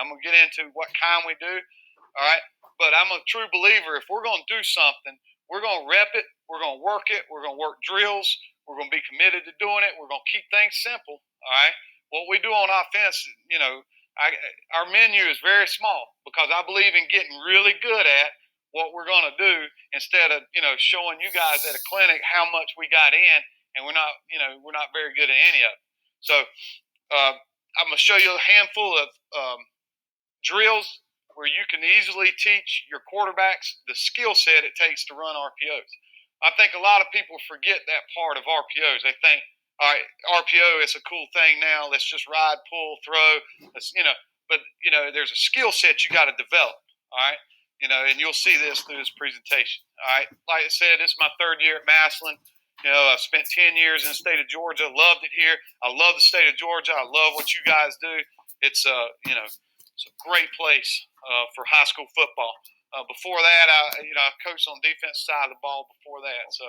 I'm going to get into what kind we do. All right. But I'm a true believer. If we're going to do something, we're going to rep it. We're going to work it. We're going to work drills. We're going to be committed to doing it. We're going to keep things simple. All right. What we do on offense, our menu is very small because I believe in getting really good at what we're going to do instead of, showing you guys at a clinic how much we got in, and we're not very good at any of it. So I'm going to show you a handful of drills where you can easily teach your quarterbacks the skill set it takes to run RPOs. I think a lot of people forget that part of RPOs. They think, all right, RPO is a cool thing now. Let's just ride, pull, throw. But there's a skill set you got to develop. All right, and you'll see this through this presentation. All right, like I said, this is my third year at Massillon. I've spent 10 years in the state of Georgia. Loved it here. I love the state of Georgia. I love what you guys do. It's it's a great place for high school football. Before that, I coached on the defense side of the ball before that. So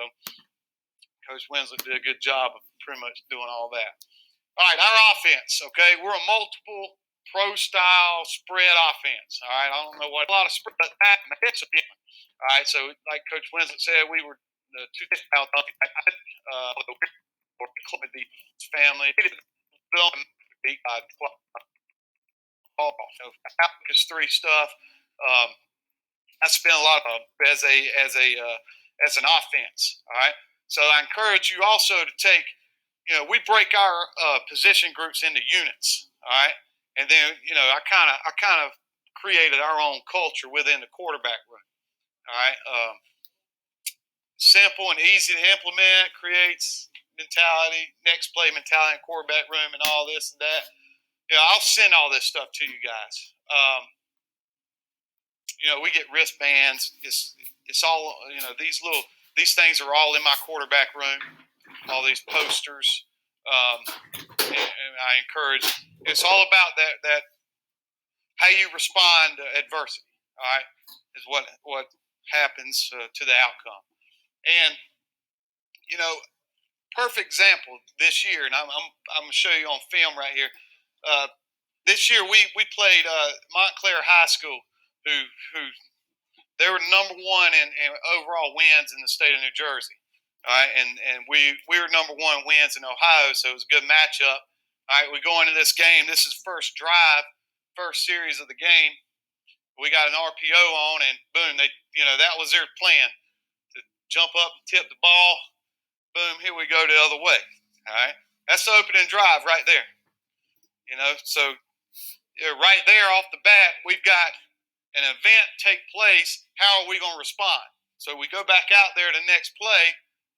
Coach Winslow did a good job of pretty much doing all that. All right, our offense, okay? We're a multiple pro-style spread offense, all right? I don't know what a lot of spread, but it's a big one. All right, so like Coach Winslow said, we were the two style the family. Focus 3 stuff. I spent a lot of as an offense. All right, so I encourage you also to take. We break our position groups into units. All right, and then I kind of created our own culture within the quarterback room. All right, simple and easy to implement. Creates mentality, next play mentality, in quarterback room, and all this and that. I'll send all this stuff to you guys. We get wristbands. It's all these things are all in my quarterback room. All these posters, and I encourage. It's all about that how you respond to adversity. All right, is what happens to the outcome. And perfect example this year, and I'm going to show you on film right here. This year we played Montclair High School, who they were number 1 in overall wins in the state of New Jersey. All right, and we were number 1 wins in Ohio, so it was a good matchup. All right, we go into this game. This is first drive, first series of the game. We got an RPO on, and boom, that was their plan to jump up and tip the ball. Boom, here we go the other way. All right, that's the opening drive right there. So right there off the bat, we've got an event take place. How are we going to respond? So we go back out there to the next play.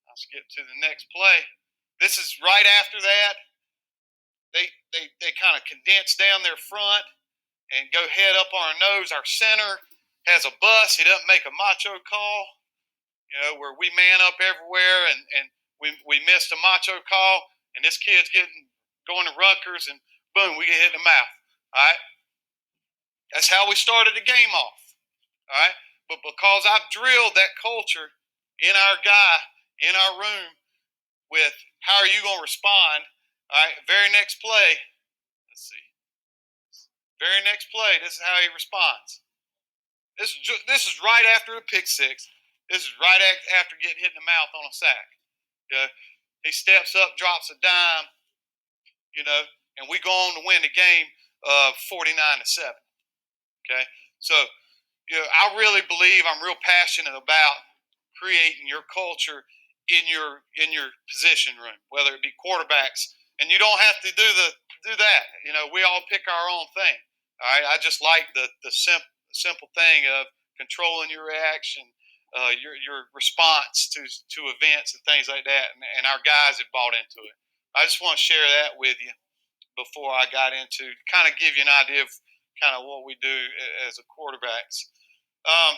I'll skip to the next play. This is right after that. They kind of condense down their front and go head up on our nose. Our center has a bust. He doesn't make a macho call, where we man up everywhere, and we missed a macho call, and this kid's going to Rutgers, and boom, we get hit in the mouth. All right? That's how we started the game off. All right? But because I've drilled that culture in our guy, in our room, with how are you going to respond, all right, very next play, let's see. Very next play, this is how he responds. This is right after a pick six. This is right after getting hit in the mouth on a sack. He steps up, drops a dime, and we go on to win the game 49-7. Okay, so I really believe, I'm real passionate about creating your culture in your position room, whether it be quarterbacks, and you don't have to do that. We all pick our own thing. All right, I just like the simple thing of controlling your reaction, your response to events and things like that, and our guys have bought into it. I just want to share that with you before I got into kind of give you an idea of kind of what we do as a quarterbacks. All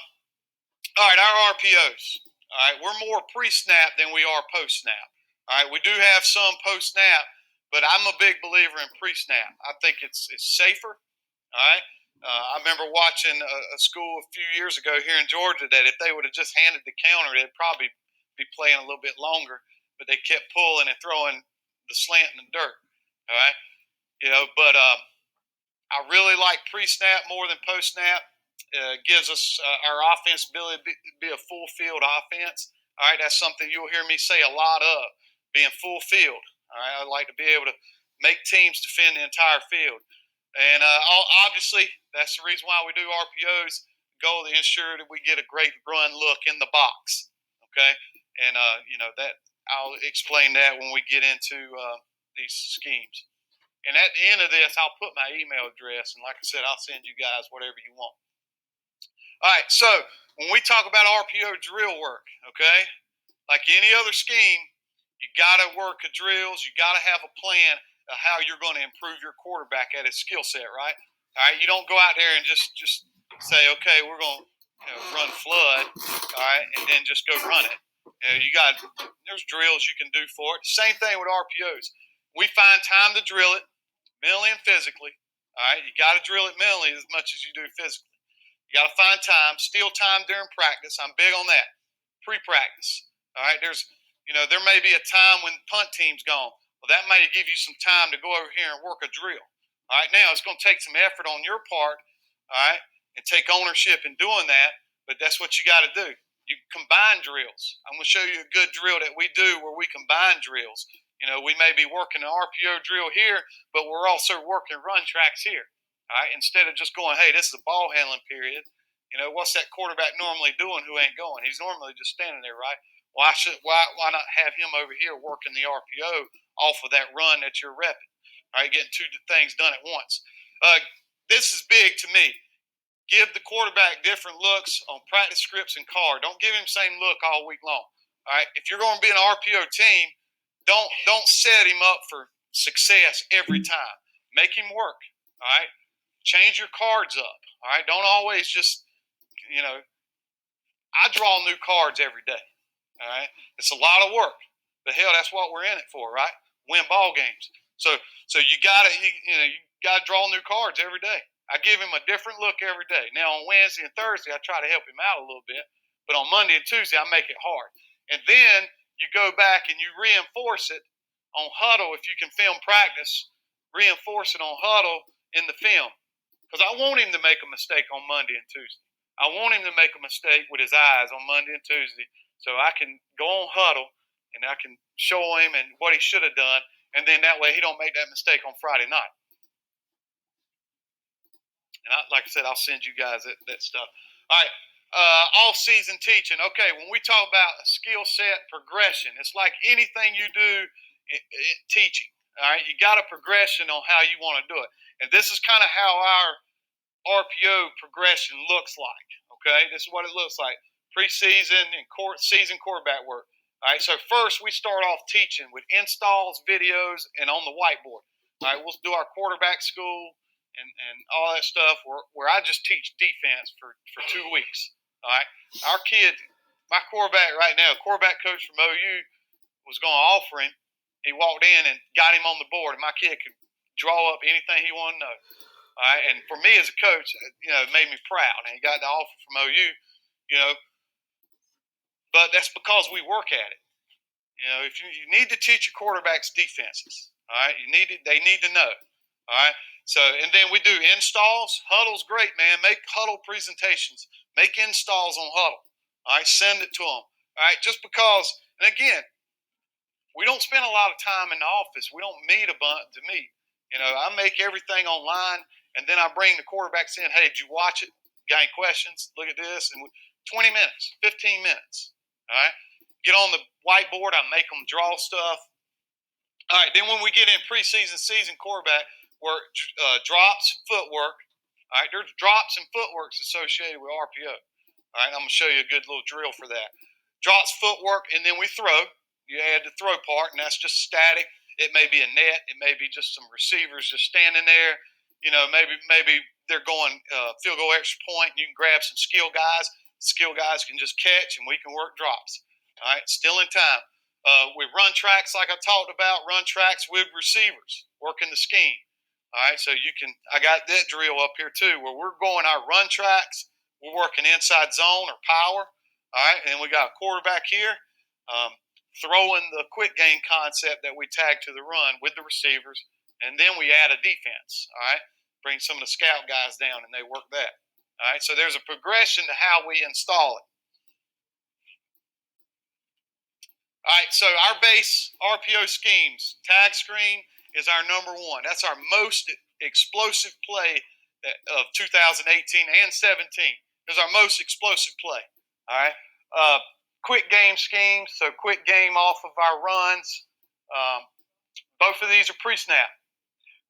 right, our RPOs. All right, we're more pre-snap than we are post-snap. All right, we do have some post-snap, but I'm a big believer in pre-snap. I think it's safer. All right. I remember watching a school a few years ago here in Georgia that if they would have just handed the counter, they'd probably be playing a little bit longer. But they kept pulling and throwing the slant in the dirt. All right. But I really like pre-snap more than post-snap. Gives us our offense ability to be a full field offense. All right, that's something you'll hear me say a lot of, being full field. All right, I like to be able to make teams defend the entire field. And obviously, that's the reason why we do RPOs. Goal to ensure that we get a great run look in the box. Okay, and that I'll explain that when we get into these schemes. And at the end of this, I'll put my email address, and like I said, I'll send you guys whatever you want. All right, so when we talk about RPO drill work, okay, like any other scheme, you got to work the drills. You got to have a plan of how you're going to improve your quarterback at his skill set, right? All right, you don't go out there and just say, okay, we're going to run flood, all right, and then just go run it. There's drills you can do for it. Same thing with RPOs. We find time to drill it mentally and physically. All right, you got to drill it mentally as much as you do physically. You got to find time, steal time during practice. I'm big on that. Pre-practice. All right, there may be a time when punt team's gone. Well, that may give you some time to go over here and work a drill. All right, now it's going to take some effort on your part, all right, and take ownership in doing that, but that's what you got to do. You combine drills. I'm going to show you a good drill that we do where we combine drills. We may be working an RPO drill here, but we're also working run tracks here. All right, instead of just going, hey, this is a ball handling period. What's that quarterback normally doing who ain't going? He's normally just standing there, right? Why not have him over here working the RPO off of that run that you're repping? All right, getting two things done at once. This is big to me. Give the quarterback different looks on practice scripts and card. Don't give him the same look all week long. All right, if you're going to be an RPO team, don't set him up for success every time. Make him work. All right. Change your cards up. All right. Don't always just, I draw new cards every day. All right. It's a lot of work. But hell, that's what we're in it for, right? Win ball games. So you gotta draw new cards every day. I give him a different look every day. Now on Wednesday and Thursday, I try to help him out a little bit. But on Monday and Tuesday, I make it hard. And then you go back and you reinforce it on huddle. If you can film practice, reinforce it on huddle in the film. Because I want him to make a mistake on Monday and Tuesday. I want him to make a mistake with his eyes on Monday and Tuesday so I can go on huddle and I can show him and what he should have done. And then that way he don't make that mistake on Friday night. And like I said, I'll send you guys that stuff. All right. All-season teaching. Okay, when we talk about skill set progression, it's like anything you do in teaching. All right, you got a progression on how you want to do it. And this is kind of how our RPO progression looks like. Okay, this is what it looks like. Preseason and season quarterback work. All right, so first we start off teaching with installs, videos, and on the whiteboard. All right, we'll do our quarterback school and all that stuff where I just teach defense for 2 weeks. All right, our kid, my quarterback right now, quarterback coach from OU was going to offer him. He walked in and got him on the board, and my kid could draw up anything he wanted to know. All right, and for me as a coach, it made me proud. And he got the offer from OU, but that's because we work at it. If you need to teach your quarterbacks defenses, all right, they need to know. All right, so and then we do installs. Huddle's great, man. Make huddle presentations. Make installs on huddle. All right, send it to them. All right, just because, and again, we don't spend a lot of time in the office. We don't meet a bunch to meet. I make everything online, and then I bring the quarterbacks in. Hey, did you watch it? Got any questions? Look at this. And 20 minutes, 15 minutes. All right. Get on the whiteboard. I make them draw stuff. All right. Then when we get in preseason, season quarterback work, drops, footwork. All right. There's drops and footworks associated with RPO. All right. I'm going to show you a good little drill for that. Drops, footwork, and then we throw. You add the throw part, and that's just static. It may be a net. It may be just some receivers just standing there. Maybe they're going field goal extra point. And you can grab some skill guys. Skill guys can just catch, and we can work drops. All right, still in time. We run tracks like I talked about. Run tracks with receivers, working the scheme. All right, so I got that drill up here too, where we're going our run tracks. We're working inside zone or power. All right, and we got a quarterback here. Throwing the quick game concept that we tag to the run with the receivers, and then we add a defense. All right, bring some of the scout guys down, and they work that. All right, so there's a progression to how we install it. All right, so our base RPO schemes, tag screen is our number one. That's our most explosive play of 2018 and 17. It's our most explosive play. All right, quick game schemes, so quick game off of our runs. Both of these are pre-snap.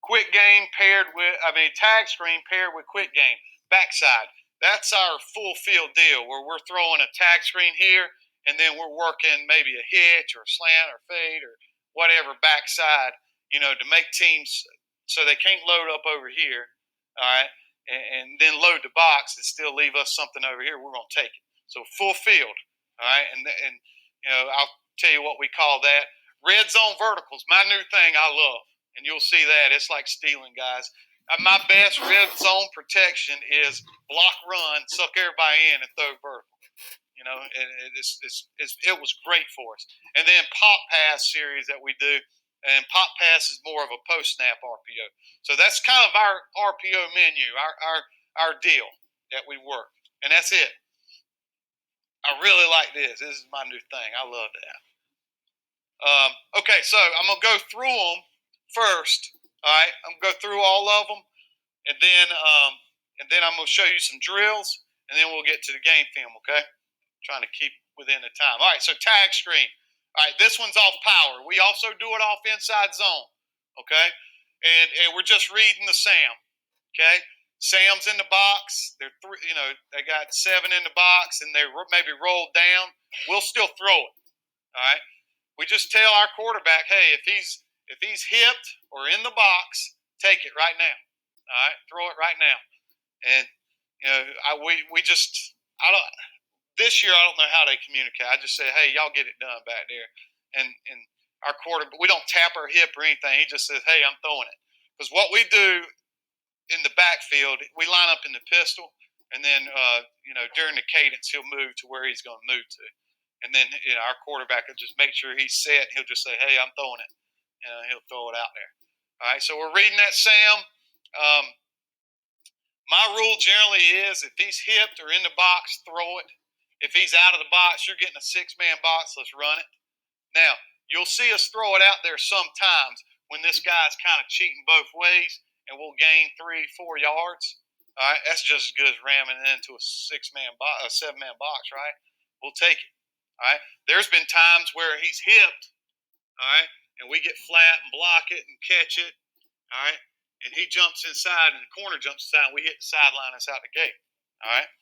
Quick game tag screen paired with quick game. Backside. That's our full field deal where we're throwing a tag screen here, and then we're working maybe a hitch or a slant or fade or whatever backside, to make teams so they can't load up over here, all right, and then load the box and still leave us something over here. We're going to take it. So full field, all right, and I'll tell you what we call that. Red zone verticals, my new thing I love, and you'll see that. It's like stealing, guys. My best red zone protection is block run, suck everybody in, and throw vertical. It was great for us. And then pop pass series that we do, and pop pass is more of a post snap RPO. So that's kind of our RPO menu, our deal that we work, and that's it. I really like this. This is my new thing. I love that. Okay, so I'm gonna go through them first. All right, I'm gonna go through all of them, and then I'm gonna show you some drills, and then we'll get to the game film. Okay, trying to keep within the time. All right, so tag screen. All right, this one's off power. We also do it off inside zone. Okay, and we're just reading the Sam. Okay, Sam's in the box. They're they got 7 in the box, and they're maybe rolled down. We'll still throw it. All right. We just tell our quarterback, hey, if he's hipped or in the box, take it right now. All right, throw it right now. And this year I don't know how they communicate. I just say, hey, y'all get it done back there. And our quarterback, we don't tap our hip or anything. He just says, hey, I'm throwing it. Because what we do in the backfield, we line up in the pistol, and then during the cadence he'll move to where he's going to move to. And then our quarterback will just make sure he's set. He'll just say, hey, I'm throwing it. He'll throw it out there. All right, so we're reading that Sam. My rule generally is if he's hipped or in the box, throw it. If he's out of the box, you're getting a 6-man box, let's run it. Now, you'll see us throw it out there sometimes when this guy's kind of cheating both ways, and we'll gain 3-4 yards. All right, that's just as good as ramming it into a 7-man box, right? We'll take it. All right. There's been times where he's hipped, all right, and we get flat and block it and catch it, all right, and he jumps inside and the corner jumps inside and we hit the sideline. That's out the gate, all right.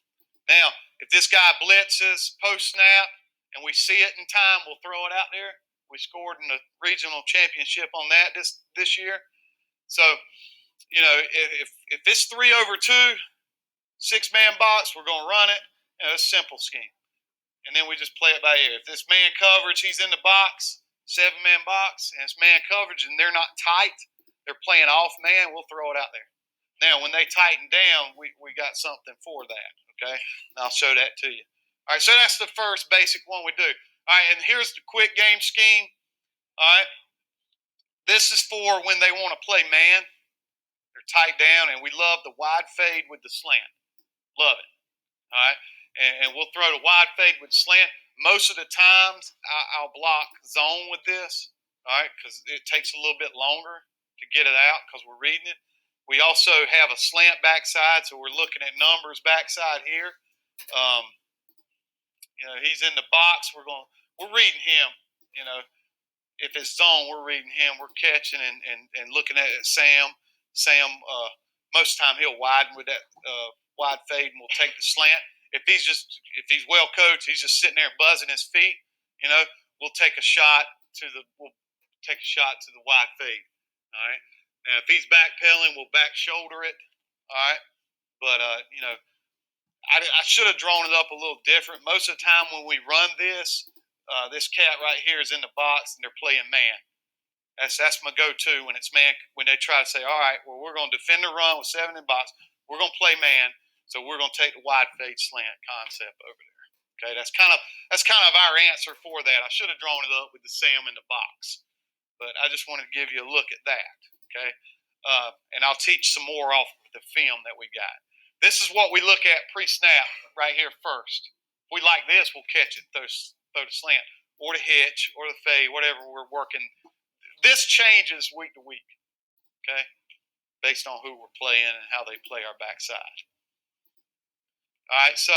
Now, if this guy blitzes post snap and we see it in time, we'll throw it out there. We scored in the regional championship on that this year. So, if it's 3 over 2, 6-man box, we're going to run it. It's a simple scheme. And then we just play it by ear. If this man coverage, he's in the box, 7-man box, and it's man coverage, and they're not tight, they're playing off man, we'll throw it out there. Now, when they tighten down, we got something for that, okay? And I'll show that to you. All right, so that's the first basic one we do. All right, and here's the quick game scheme. All right, this is for when they want to play man. They're tight down, and we love the wide fade with the slant. Love it, all right? And we'll throw the wide fade with slant. Most of the times, I'll block zone with this, all right, because it takes a little bit longer to get it out because we're reading it. We also have a slant backside, so we're looking at numbers backside here. He's in the box. We're reading him. If it's zone, we're reading him. We're catching and looking at it. Sam, most of the time he'll widen with that wide fade, and we'll take the slant. If he's well coached, he's just sitting there buzzing his feet. We'll take a shot to the wide fade. All right. Now, if he's backpedaling, we'll back shoulder it. All right. But I should have drawn it up a little different. Most of the time when we run this cat right here is in the box and they're playing man. That's my go-to when it's man. When they try to say, all right, well, we're going to defend the run with 7 in box. We're going to play man. So we're going to take the wide fade slant concept over there. Okay, that's kind of our answer for that. I should have drawn it up with the Sam in the box, but I just wanted to give you a look at that. Okay, and I'll teach some more off the film that we got. This is what we look at pre-snap right here first. If we like this, we'll catch it, throw the slant, or the hitch, or the fade, whatever we're working. This changes week to week, okay, based on who we're playing and how they play our backside. All right, so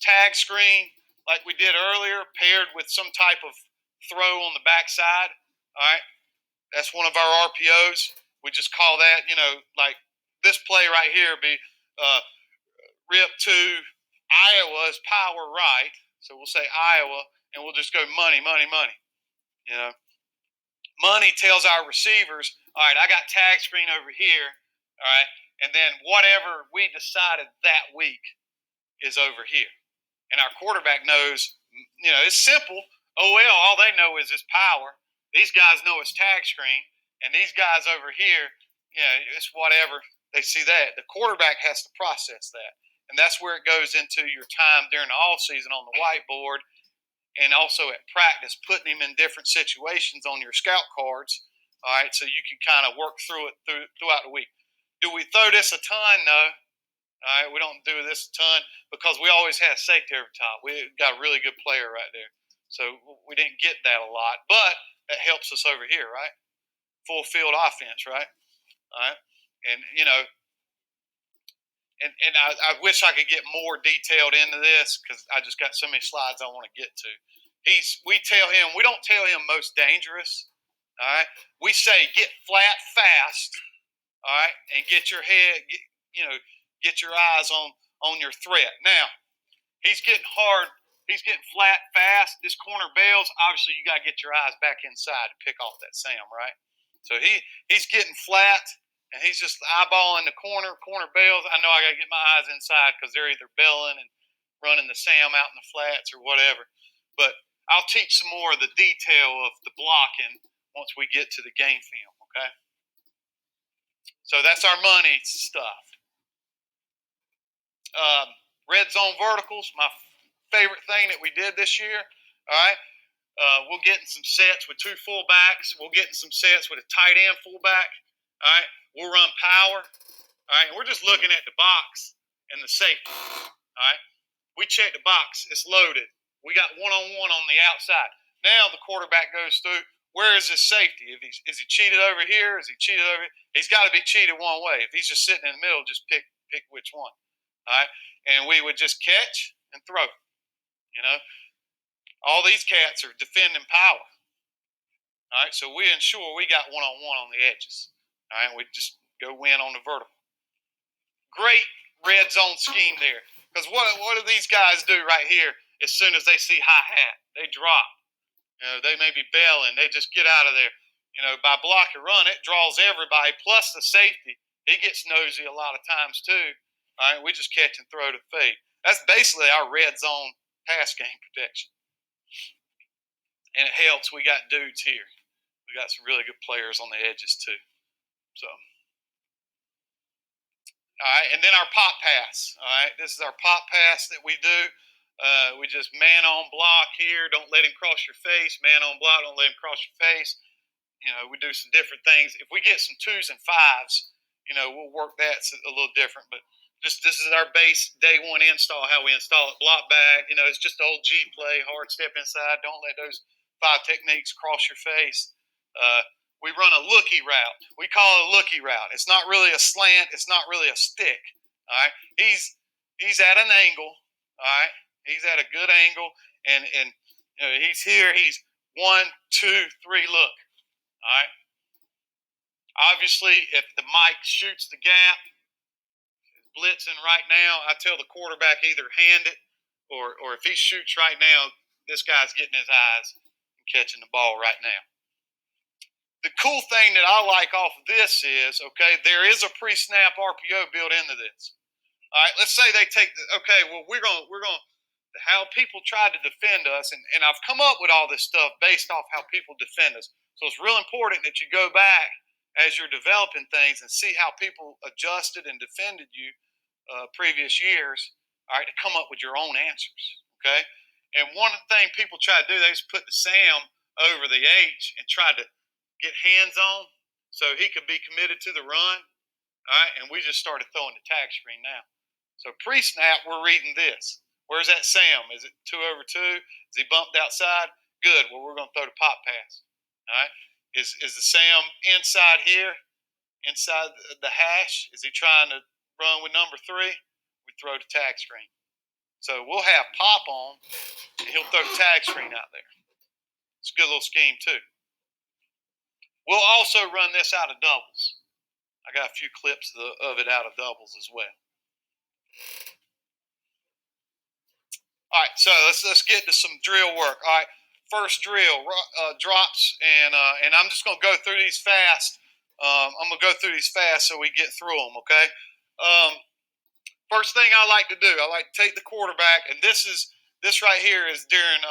tag screen, like we did earlier, paired with some type of throw on the backside. All right, that's one of our RPOs. We just call that, like this play right here be rip to Iowa's power right. So we'll say Iowa, and we'll just go money, money, money. Money tells our receivers, all right, I got tag screen over here, all right, and then whatever we decided that week is over here. And our quarterback knows, it's simple. OL, all they know is his power. These guys know it's tag screen, and these guys over here, it's whatever. They see that. The quarterback has to process that. And that's where it goes into your time during the off season on the whiteboard, and also at practice, putting him in different situations on your scout cards. All right, so you can kind of work through it throughout the week. Do we throw this a ton? No. All right, we don't do this a ton because we always have safety over top. We got a really good player right there. So we didn't get that a lot, but that helps us over here, right? Full field offense, right? All right. And, and I wish I could get more detailed into this because I just got so many slides I want to get to. We don't tell him most dangerous. All right. We say get flat fast. All right. And get your head, get your eyes on your threat. Now, he's getting hard. He's getting flat fast. This corner bails. Obviously, you got to get your eyes back inside to pick off that Sam, right? So he's getting flat, and he's just eyeballing the corner bails. I know I got to get my eyes inside because they're either bailing and running the Sam out in the flats or whatever. But I'll teach some more of the detail of the blocking once we get to the game film, okay? So that's our money stuff. Red zone verticals, my favorite thing that we did this year. All right, we'll get in some sets with two fullbacks. We'll get in some sets with a tight end fullback. All right, we'll run power. All right, and we're just looking at the box and the safety. All right, we check the box. It's loaded. We got one-on-one on the outside. Now the quarterback goes through. Where is his safety? Is he cheated over here? Is he cheated over here? He's got to be cheated one way. If he's just sitting in the middle, just pick which one. All right, and we would just catch and throw. All these cats are defending power. All right, so we ensure we got one-on-one on the edges. All right, we just go win on the vertical. Great red zone scheme there. Because what do these guys do right here as soon as they see hi-hat? They drop. They may be bailing. They just get out of there. By block and run, it draws everybody, plus the safety. He gets nosy a lot of times too. All right, we just catch and throw to fade. That's basically our red zone pass game protection. And it helps. We got dudes here. We got some really good players on the edges too. So, all right, and then our pop pass. All right, this is our pop pass that we do. We just man on block here. Don't let him cross your face. Man on block. Don't let him cross your face. We do some different things. If we get some 2s and 5s, we'll work that a little different. But this is our base day one install, how we install it. Block back, it's just the old G play, hard step inside. Don't let those 5 techniques cross your face. We run a looky route. We call it a looky route. It's not really a slant. It's not really a stick. All right. He's at an angle. All right. He's at a good angle, and he's here. He's 1, 2, 3. Look. All right. Obviously, if the mic shoots the gap, blitzing right now, I tell the quarterback either hand it or if he shoots right now, this guy's getting his eyes and catching the ball right now. The cool thing that I like off of this is, okay, there is a pre-snap RPO built into this. All right, let's say they take we're going how people try to defend us, and I've come up with all this stuff based off how people defend us. So it's real important that you go back as you're developing things and see how people adjusted and defended you previous years, all right, to come up with your own answers, okay? And one thing people try to do, they just put the Sam over the H and try to get hands on so he could be committed to the run. All right, and we just started throwing the tag screen now. So pre-snap, we're reading this. Where's that Sam? Is it 2/2? Is he bumped outside? Good. Well, we're going to throw the pop pass. All right. Is the Sam inside here, inside the hash? Is he trying to run with number 3? We throw the tag screen. So we'll have pop on, and he'll throw the tag screen out there. It's a good little scheme too. We'll also run this out of doubles. I got a few clips of it out of doubles as well. All right, so let's get to some drill work. All right, first drill, drops, and I'm just going to go through these fast. I'm going to go through these fast so we get through them, okay? First thing I like to do, I like to take the quarterback, and this right here is during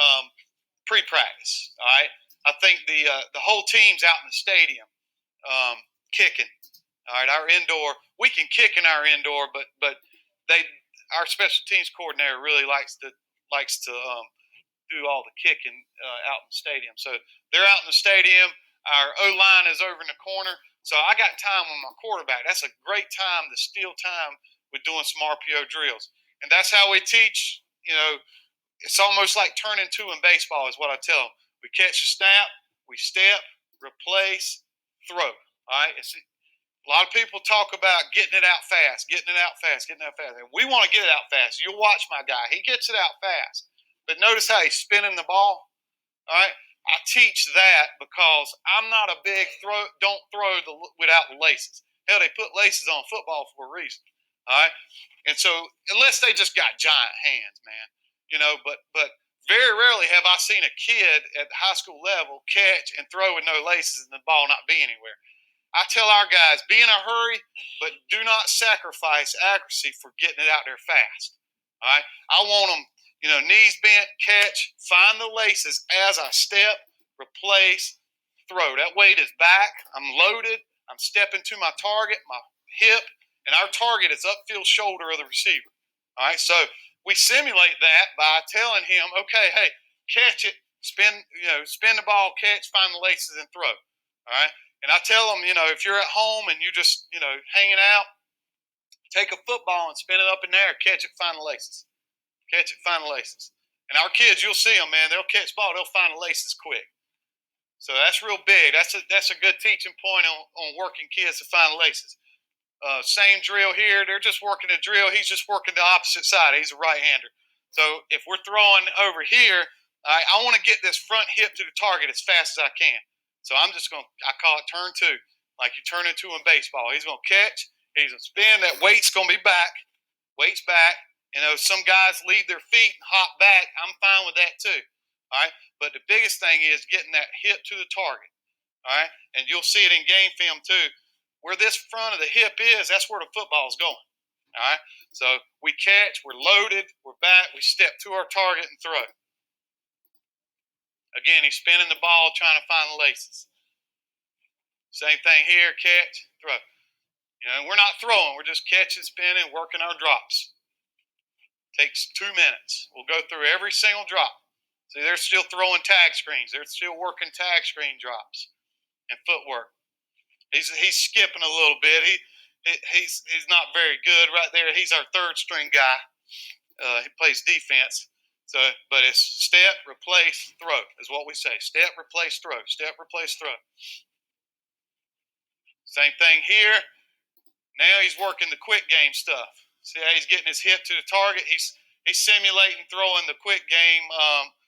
pre-practice. All right, I think the whole team's out in the stadium kicking. All right, our indoor, we can kick in our indoor, but our special teams coordinator really likes to do all the kicking out in the stadium. So they're out in the stadium. Our O-line is over in the corner. So I got time on my quarterback. That's a great time to steal time with doing some RPO drills. And that's how we teach. You know, it's almost like turning two in baseball is what I tell them. We catch a snap, we step, replace, throw. All right? A lot of people talk about getting it out fast, getting it out fast. And we want to get it out fast. You'll watch my guy. He gets it out fast. But notice how he's spinning the ball. All right? I teach that because I'm not a big don't throw without the laces. Hell, they put laces on football for a reason. All right? And so unless they just got giant hands, man, you know, but very rarely have I seen a kid at the high school level catch and throw with no laces and the ball not be anywhere. I tell our guys, be in a hurry, but do not sacrifice accuracy for getting it out there fast. All right? I want them, you know, knees bent, catch, find the laces as I step, replace, throw. That weight is back. I'm loaded. I'm stepping to my target, my hip, and our target is upfield shoulder of the receiver. All right? So we simulate that by telling him, okay, hey, catch it, spin the ball, catch, find the laces, and throw. All right? And I tell them, you know, if you're at home and you're just, you know, hanging out, take a football and spin it up in there, catch it, find the laces. Catch it, find the laces. And our kids, you'll see them, man. They'll catch ball, they'll find the laces quick. So that's real big. That's a good teaching point on working kids to find the laces. Same drill here. They're just working a drill. He's just working the opposite side. He's a right-hander. So if we're throwing over here, I want to get this front hip to the target as fast as I can. So I call it turn two, like you turn into in baseball. He's going to catch, he's going to spin, that weight's going to be back, weight's back. You know, some guys leave their feet and hop back. I'm fine with that too, all right? But the biggest thing is getting that hip to the target, all right? And you'll see it in game film too. Where this front of the hip is, that's where the football's going, all right? So we catch, we're loaded, we're back, we step to our target and throw. Again, he's spinning the ball, trying to find the laces. Same thing here, catch, throw. You know, we're not throwing. We're just catching, spinning, working our drops. Takes 2 minutes. We'll go through every single drop. See, they're still throwing tag screens. They're still working tag screen drops and footwork. He's skipping a little bit. He's not very good right there. He's our third string guy. He plays defense. So, but it's step, replace, throw is what we say. Step, replace, throw. Step, replace, throw. Same thing here. Now he's working the quick game stuff. See how he's getting his hip to the target? He's simulating throwing the quick game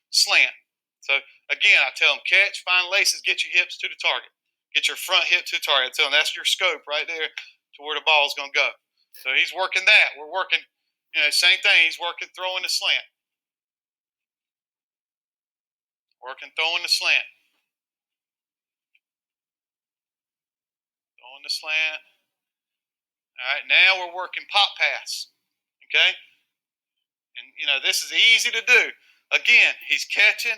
slant. So, again, I tell him, catch, find laces, get your hips to the target. Get your front hip to the target. I tell him that's your scope right there to where the ball's going to go. So he's working that. We're working, you know, same thing. He's working throwing the slant. Working, throwing the slant. Throwing the slant. All right, now we're working pop pass. Okay? And, you know, this is easy to do. Again, he's catching,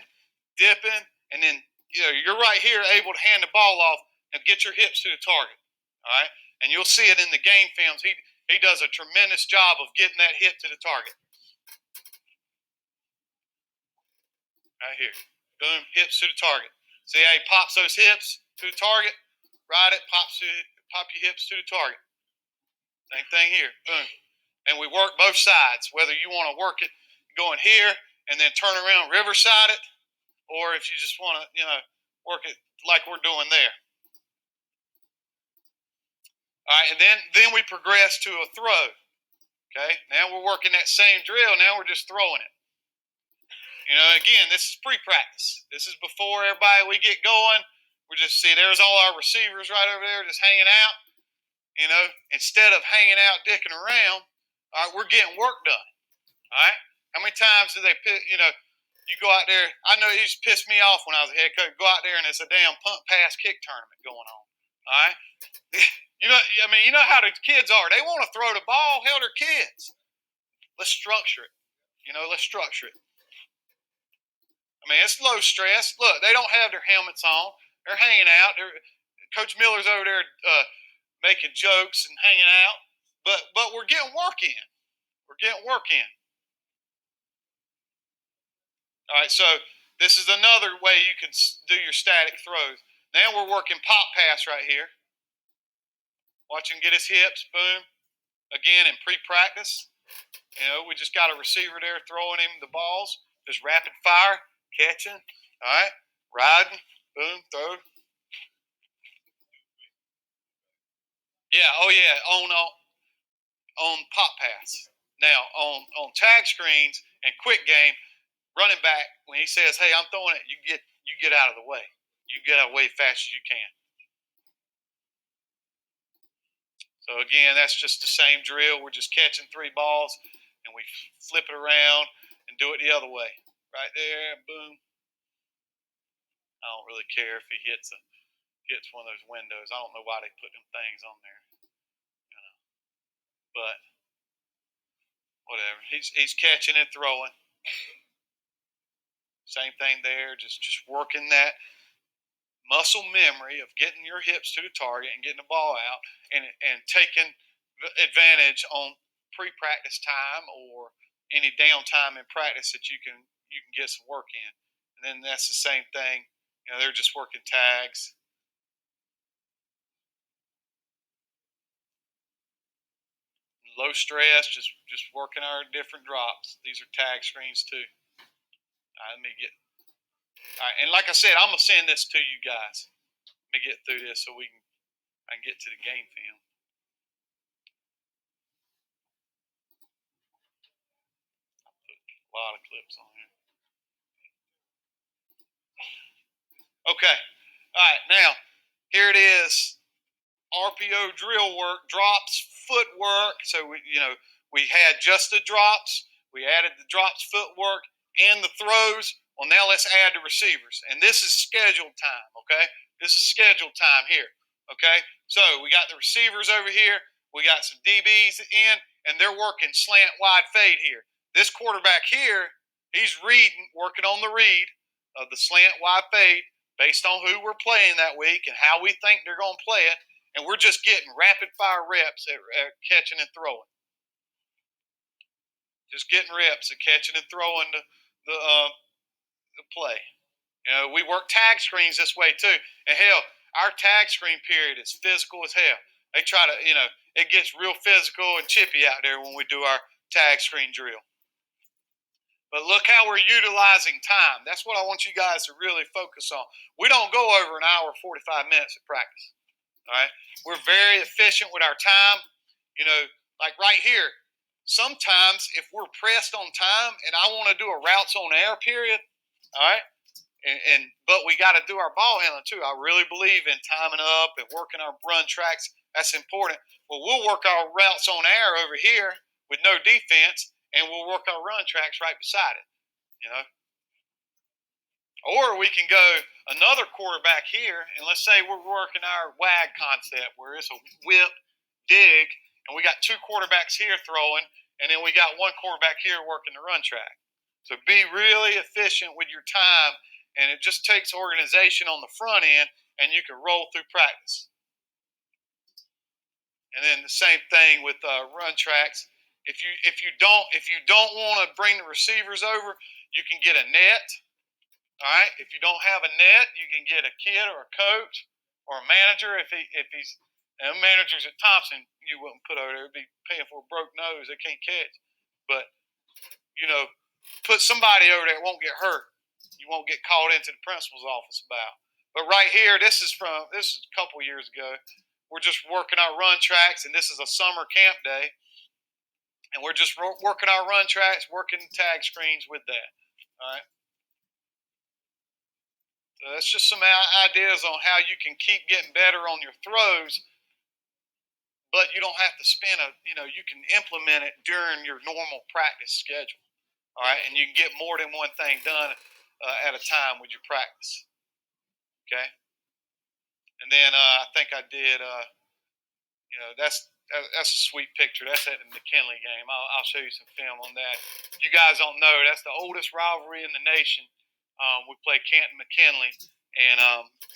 dipping, and then, you know, you're right here able to hand the ball off and get your hips to the target. All right? And you'll see it in the game films. He does a tremendous job of getting that hip to the target. Right here. Boom, hips to the target. See how he pops those hips to the target? Ride it, pop your hips to the target. Same thing here. Boom. And we work both sides, whether you want to work it going here and then turn around riverside it, or if you just want to, work it like we're doing there. All right, and then we progress to a throw. Okay, now we're working that same drill. Now we're just throwing it. Again, this is pre-practice. This is before everybody we get going. We just see there's all our receivers right over there just hanging out. Instead of hanging out dicking around, all right, we're getting work done. All right, how many times do they put? You go out there. I know it used to piss me off when I was a head coach. Go out there and it's a damn punt, pass, kick tournament going on. All right. You know how the kids are. They want to throw the ball. Hell, they're kids. Let's structure it. Let's structure it. It's low stress. Look, they don't have their helmets on. They're hanging out. Coach Miller's over there making jokes and hanging out. But we're getting work in. We're getting work in. All right, so this is another way you can do your static throws. Now we're working pop pass right here. Watch him get his hips, boom. Again, in pre-practice. We just got a receiver there throwing him the balls. Just rapid fire, catching. All right, riding, boom, throw. Yeah, oh yeah, on pop pass. Now on tag screens and quick game, running back when he says, "Hey, I'm throwing it," you get out of the way. You get out of the way as fast as you can. So again, that's just the same drill. We're just catching 3 balls and we flip it around and do it the other way. Right there, boom. I don't really care if he hits one of those windows. I don't know why they put them things on there. But whatever. He's catching and throwing. Same thing there, just working that muscle memory of getting your hips to the target and getting the ball out and taking advantage on pre-practice time or any downtime in practice that you can get some work in. And then that's the same thing. They're just working tags. Low stress, just working our different drops. These are tag screens too. All right, let me get. All right, and like I said, I'm gonna send this to you guys. Let me get through this so I can get to the game film. I put a lot of clips on here. Okay. All right. Now, here it is. RPO drill work, drops, footwork. So we had just the drops. We added the drops, footwork, and the throws. Well, now let's add the receivers. And this is scheduled time, okay? This is scheduled time here, okay? So we got the receivers over here. We got some DBs in, and they're working slant wide fade here. This quarterback here, he's working on the read of the slant wide fade based on who we're playing that week and how we think they're going to play it. And we're just getting rapid fire reps at catching and throwing. Just getting reps at catching and throwing the play. We work tag screens this way too. And hell, our tag screen period is physical as hell. They try to, it gets real physical and chippy out there when we do our tag screen drill. But look how we're utilizing time. That's what I want you guys to really focus on. We don't go over an hour, 45 minutes at practice. All right, we're very efficient with our time. Like right here, sometimes if we're pressed on time and I want to do a routes on air period, all right, but we got to do our ball handling too. I really believe in timing up and working our run tracks. That's important. Well, we'll work our routes on air over here with no defense, and we'll work our run tracks right beside it. Or we can go another quarterback here, and let's say we're working our WAG concept where it's a whip, dig, and we got 2 quarterbacks here throwing, and then we got 1 quarterback here working the run track. So be really efficient with your time, and it just takes organization on the front end, and you can roll through practice. And then the same thing with run tracks. If you don't want to bring the receivers over, you can get a net. All right. If you don't have a net, you can get a kid or a coach or a manager if he's And managers at Thompson, you wouldn't put over there. It'd be paying for a broke nose they can't catch. But, put somebody over there that won't get hurt. You won't get called into the principal's office about. But right here, this is a couple years ago. We're just working our run tracks, and this is a summer camp day. And we're just working our run tracks, working tag screens with that. All right. So that's just some ideas on how you can keep getting better on your throws, but you don't have to spend you can implement it during your normal practice schedule. All right. And you can get more than one thing done at a time with your practice. Okay. And then I think I did, that's a sweet picture. That's at the McKinley game. I'll show you some film on that. If you guys don't know, that's the oldest rivalry in the nation. We play Canton McKinley, and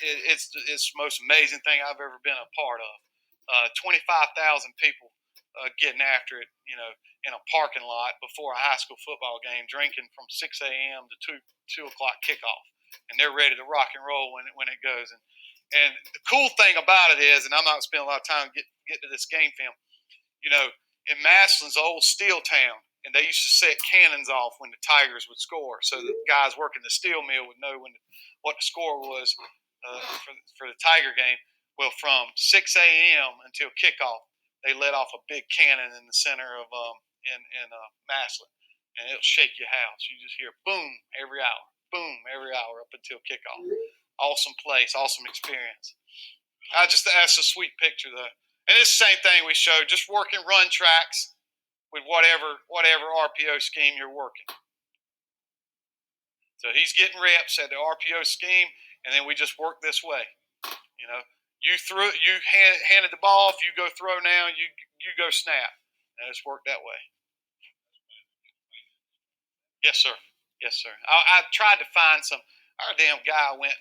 it's the most amazing thing I've ever been a part of. 25,000 people getting after it, in a parking lot before a high school football game, drinking from 6 a.m. to 2 o'clock kickoff, and they're ready to rock and roll when it goes. And the cool thing about it is, and I'm not spending a lot of time get to this game film, in Massillon's old steel town, and they used to set cannons off when the Tigers would score, so the guys working the steel mill would know what the score was for the Tiger game. Well, from 6 a.m. until kickoff, they let off a big cannon in the center of in Massillon, and it'll shake your house. You just hear boom every hour up until kickoff. Awesome place, awesome experience. That's a sweet picture though, and it's the same thing we showed. Just working run tracks with whatever RPO scheme you're working. So he's getting reps at the RPO scheme, and then we just work this way. You handed the ball off, you go throw now, you go snap. And it's worked that way. Yes, sir. Yes, sir. I tried to find some. Our guy went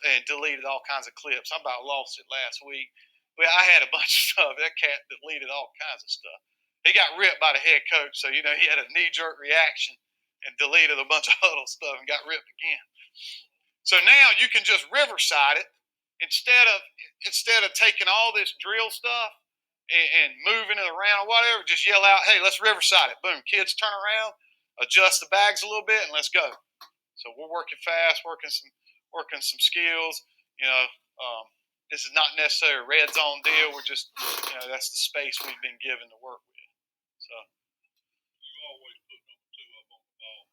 and deleted all kinds of clips. I about lost it last week. Well, I had a bunch of stuff. That cat deleted all kinds of stuff. He got ripped by the head coach, so he had a knee-jerk reaction and deleted a bunch of huddle stuff and got ripped again. So now you can just riverside it instead of taking all this drill stuff and moving it around or whatever. Just yell out, "Hey, let's riverside it!" Boom, kids turn around, adjust the bags a little bit, and let's go. So we're working fast, working some skills. This is not necessarily a red zone deal. We're just, that's the space we've been given to work with. So you always put number 2 up on the ball.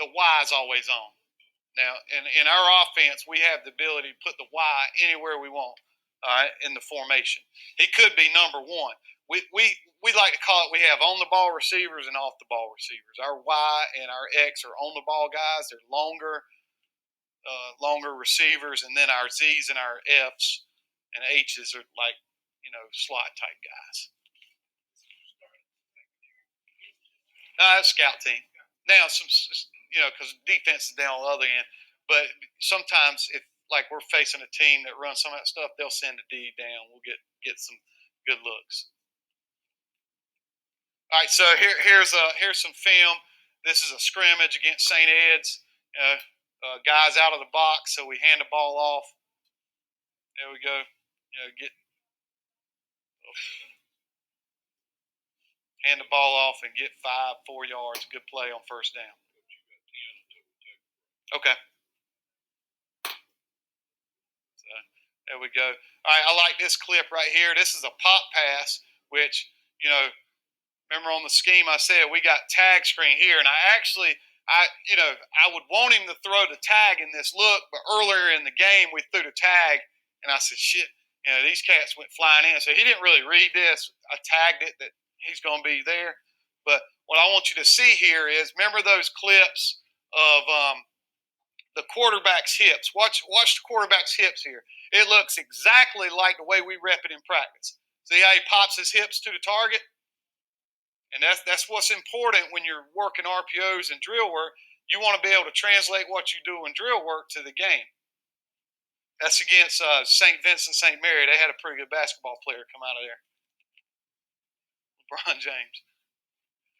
The Y is always on. Now, in our offense, we have the ability to put the Y anywhere we want. All right, in the formation, he could be number 1. We like to call it. We have on the ball receivers and off the ball receivers. Our Y and our X are on the ball guys. They're longer receivers, and then our Z's and our F's and H's are like slot type guys. Scout team. Now because defense is down on the other end, but sometimes if like we're facing a team that runs some of that stuff, they'll send a D down. We'll get some good looks. All right, so here's some film. This is a scrimmage against St. Ed's. Guys out of the box, so we hand the ball off. There we go. Hand the ball off and get 4 yards. Good play on first down. Okay. So there we go. All right, I like this clip right here. This is a pop pass, which remember on the scheme I said we got tag screen here, and I would want him to throw the tag in this look, but earlier in the game we threw the tag, and I said, shit, these cats went flying in. So he didn't really read this. I tagged it that he's going to be there. But what I want you to see here is, remember those clips of the quarterback's hips. Watch the quarterback's hips here. It looks exactly like the way we rep it in practice. See how he pops his hips to the target? And that's what's important when you're working RPOs and drill work. You want to be able to translate what you do in drill work to the game. That's against St. Vincent St. Mary. They had a pretty good basketball player come out of there. LeBron James.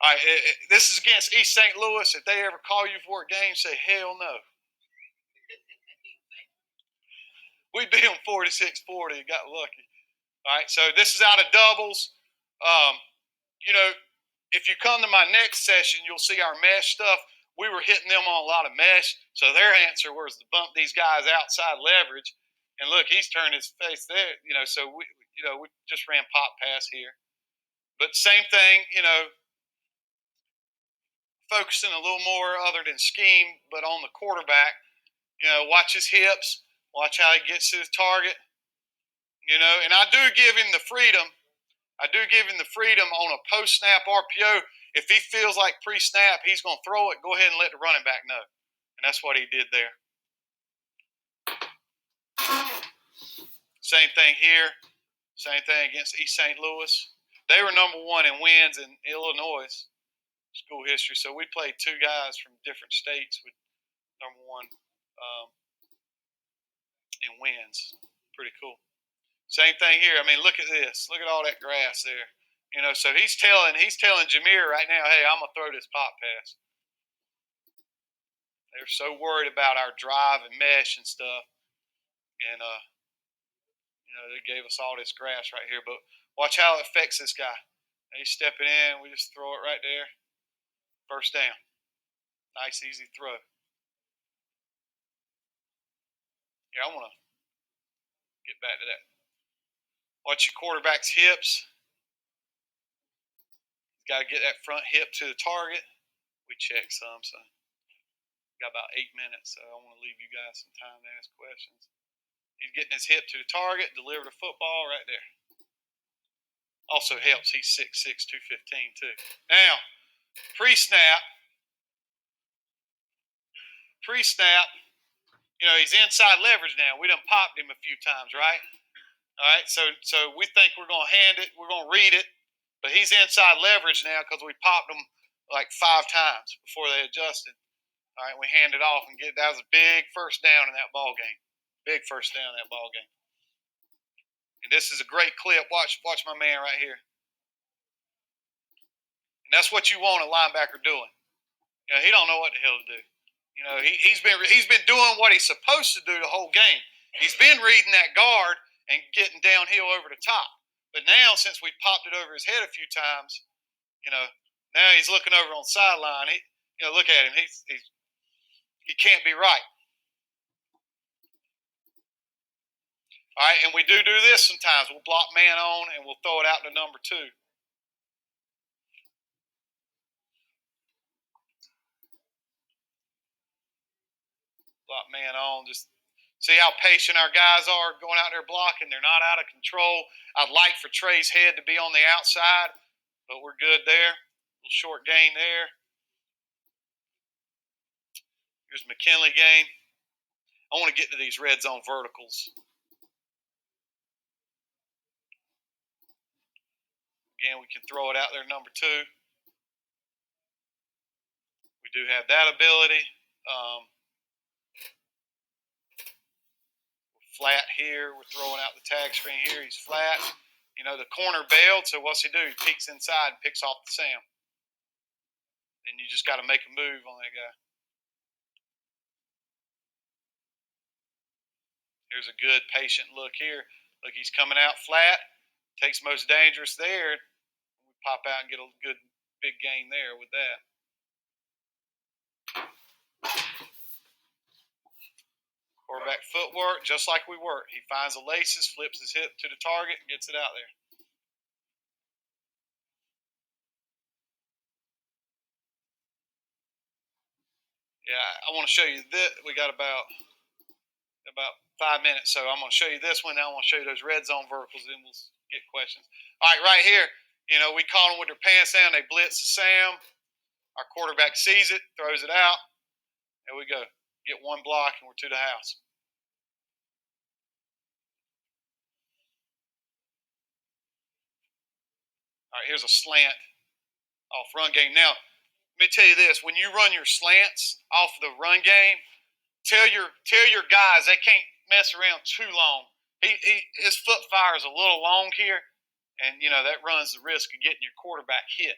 All right, this is against East St. Louis. If they ever call you for a game, say hell no. We beat them 46-40 and got lucky. All right, so this is out of doubles. You know, if you come to my next session, you'll see our mesh stuff. We were hitting them on a lot of mesh, so their answer was to bump these guys outside leverage. And look, he's turned his face there. So we just ran pop pass here, but same thing. Focusing a little more other than scheme, but on the quarterback. Watch his hips, watch how he gets to his target. And I do give him the freedom. On a post snap RPO. If he feels like pre-snap, he's going to throw it. Go ahead and let the running back know, and that's what he did there. Same thing here. Same thing against East St. Louis. They were number one in wins in Illinois school history. So we played two guys from different states with number one in wins. Pretty cool. Same thing here. I mean, look at this. Look at all that grass there. So he's telling Jameer right now, hey, I'm gonna throw this pop pass. They're so worried about our drive and mesh and stuff, and they gave us all this grass right here. But watch how it affects this guy. He's stepping in. We just throw it right there. First down. Nice, easy throw. Yeah, I want to get back to that. Watch your quarterback's hips. Got to get that front hip to the target. We check some, so got about 8 minutes, so I want to leave you guys some time to ask questions. He's getting his hip to the target, deliver the football right there. Also helps. He's 6'6", 215 too. Now, pre-snap. He's inside leverage now. We done popped him a few times, right? All right, so we think we're going to hand it, we're going to read it, but he's inside leverage now because we popped him like 5 times before they adjusted. All right, we hand it off and that was a big first down in that ball game. Big first down in that ball game. And this is a great clip. Watch my man right here. And that's what you want a linebacker doing. He don't know what the hell to do. He's been doing what he's supposed to do the whole game. He's been reading that guard and getting downhill over the top. But now, since we popped it over his head a few times, now he's looking over on the sideline. Look at him. He can't be right. All right, and we do this sometimes. We'll block man on and we'll throw it out to number 2. Block man on. Just see how patient our guys are going out there blocking. They're not out of control. I'd like for Trey's head to be on the outside, but we're good there. A little short gain there. Here's McKinley game. I want to get to these red zone verticals. Again, we can throw it out there, number 2. We do have that ability. Flat here. We're throwing out the tag screen here. He's flat. The corner bailed, so what's he do? He peeks inside and picks off the Sam. And you just got to make a move on that guy. Here's a good patient look here. Look, he's coming out flat. Takes most dangerous there. We pop out and get a good big gain there with that. Quarterback footwork, just like we work. He finds the laces, flips his hip to the target, and gets it out there. Yeah, I want to show you this. We got about 5 minutes, so I'm going to show you this one. Now I want to show you those red zone verticals, and we'll get questions. All right, right here, we caught them with their pants down. They blitz the Sam. Our quarterback sees it, throws it out. There we go. Get one block, and we're to the house. All right, here's a slant off run game. Now, let me tell you this. When you run your slants off the run game, tell your guys they can't mess around too long. His foot fire is a little long here, and that runs the risk of getting your quarterback hit.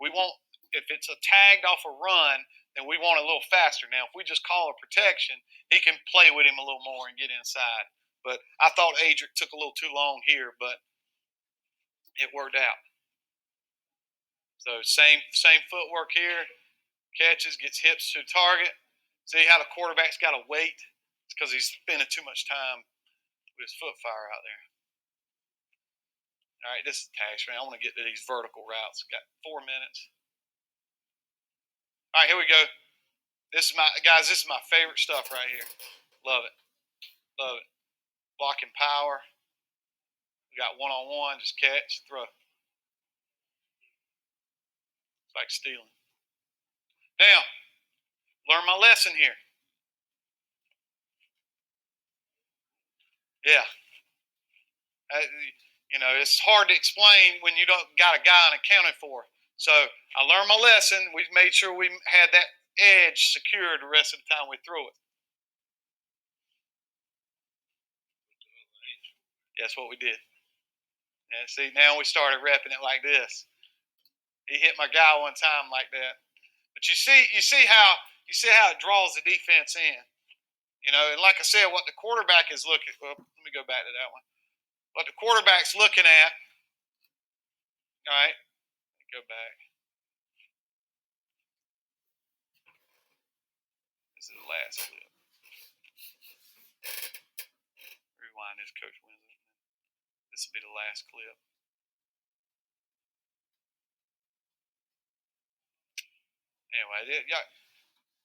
We want, if it's a tagged off a run, then we want a little faster. Now, if we just call a protection, he can play with him a little more and get inside. But I thought Adric took a little too long here, but it worked out. So same footwork here. Catches, gets hips to the target. See how the quarterback's got to wait? It's because he's spending too much time with his foot fire out there. All right, this is tax, man. I want to get to these vertical routes. Got 4 minutes. All right, here we go. This is my favorite stuff right here. Love it. Love it. Blocking power. We got one-on-one, just catch, throw. It's like stealing. Now, learn my lesson here. Yeah. It's hard to explain when you don't got a guy unaccounted for. So I learned my lesson. We've made sure we had that edge secured the rest of the time we threw it. That's what we did. Yeah, see, now we started repping it like this. He hit my guy one time like that. But you see how it draws the defense in. And like I said, what the quarterback is looking. Well, let me go back to that one. What the quarterback's looking at. All right, go back. This is the last clip. Rewind this, Coach Winslow. This will be the last clip. Anyway,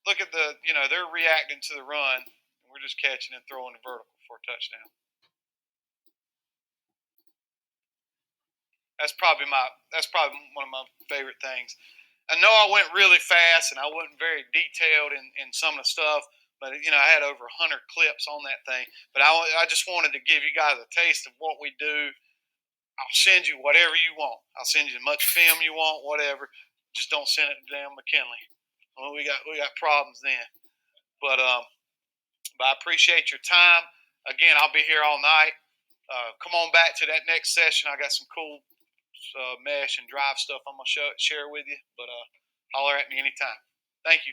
look at they're reacting to the run. And we're just catching and throwing the vertical for a touchdown. That's probably one of my favorite things. I know I went really fast and I wasn't very detailed in some of the stuff, but I had over 100 clips on that thing. But I just wanted to give you guys a taste of what we do. I'll send you whatever you want. I'll send you as much film you want, whatever. Just don't send it to damn McKinley. Well, we got problems then. But I appreciate your time. Again, I'll be here all night. Come on back to that next session. I got some cool mesh and drive stuff I'm gonna share with you. But holler at me anytime. Thank you.